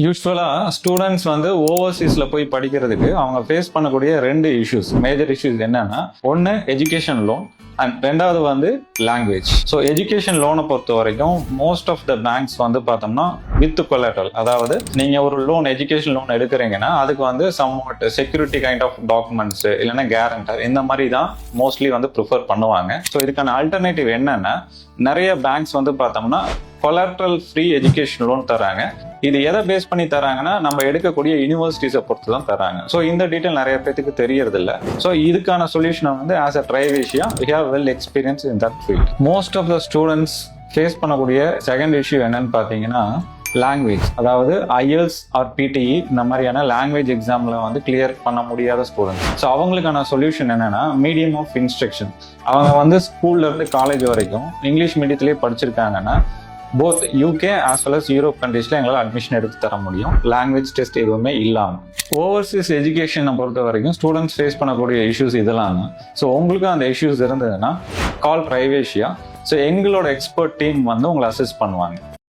யூஸ்வலாக ஸ்டூடெண்ட்ஸ் வந்து ஓவர்சீஸில் போய் படிக்கிறதுக்கு அவங்க ஃபேஸ் பண்ணக்கூடிய ரெண்டு இஷ்யூஸ், மேஜர் இஷ்யூஸ் என்னன்னா, ஒன்று எஜுகேஷன் லோன் அண்ட் ரெண்டாவது வந்து லாங்குவேஜ். ஸோ எஜுகேஷன் லோனை பொறுத்த வரைக்கும் மோஸ்ட் ஆஃப் த பேங்க்ஸ் வந்து பார்த்தோம்னா வித் கொலாட்ரல், அதாவது நீங்கள் ஒரு லோன் எஜுகேஷன் லோன் எடுக்கிறீங்கன்னா அதுக்கு வந்து somewhat security kind of documents இல்லைன்னா கேரண்டர் இந்த மாதிரி தான் மோஸ்ட்லி வந்து ப்ரிஃபர் பண்ணுவாங்க. ஸோ இதுக்கான ஆல்டர்னேட்டிவ் என்னன்னா, நிறைய பேங்க்ஸ் வந்து பார்த்தோம்னா கொலாட்ரல் ஃப்ரீ எஜுகேஷன் லோன் தராங்க. இது எதை பேஸ் பண்ணி தராங்கன்னா, நம்ம எடுக்கக்கூடிய யூனிவர்சிட்டிஸை பொறுத்து தான் தராங்க. ஸோ இந்த டீட்டெயில் நிறைய பேருக்கு தெரியறது இல்லை. ஸோ இதுக்கான சொல்யூஷனை வந்து ஆஸ் அ ட்ரைவேஷியா we have well experience in that field. Most of the students face பண்ணக்கூடிய செகண்ட் இஷ்யூ என்னன்னு பார்த்தீங்கன்னா லாங்குவேஜ், அதாவது IELTS ஆர் PTE இந்த மாதிரியான லாங்குவேஜ் எக்ஸாமில் வந்து கிளியர் பண்ண முடியாத ஸ்டூடெண்ட்ஸ். ஸோ அவங்களுக்கான சொல்யூஷன் என்னன்னா, மீடியம் ஆஃப் இன்ஸ்ட்ரக்ஷன். அவங்க வந்து ஸ்கூல்லேருந்து காலேஜ் வரைக்கும் இங்கிலீஷ் மீடியத்திலேயே படிச்சிருக்காங்கன்னா both UK as well as Europe கண்ட்ரீஸில் எங்களால் அட்மிஷன் எடுத்து தர முடியும், லாங்குவேஜ் டெஸ்ட் எதுவுமே இல்லாமல். ஓவர்சீஸ் எஜுகேஷனை பொறுத்த வரைக்கும் ஸ்டூடெண்ட்ஸ் ஃபேஸ் பண்ணக்கூடிய இஷ்யூஸ் இதெல்லாம் தான். ஸோ உங்களுக்கு அந்த இஷ்யூஸ் இருந்ததுன்னா கால் ப்ரைவேஷியா. ஸோ எங்களோட எக்ஸ்பர்ட் டீம் வந்து உங்களை அசிஸ்ட் பண்ணுவாங்க.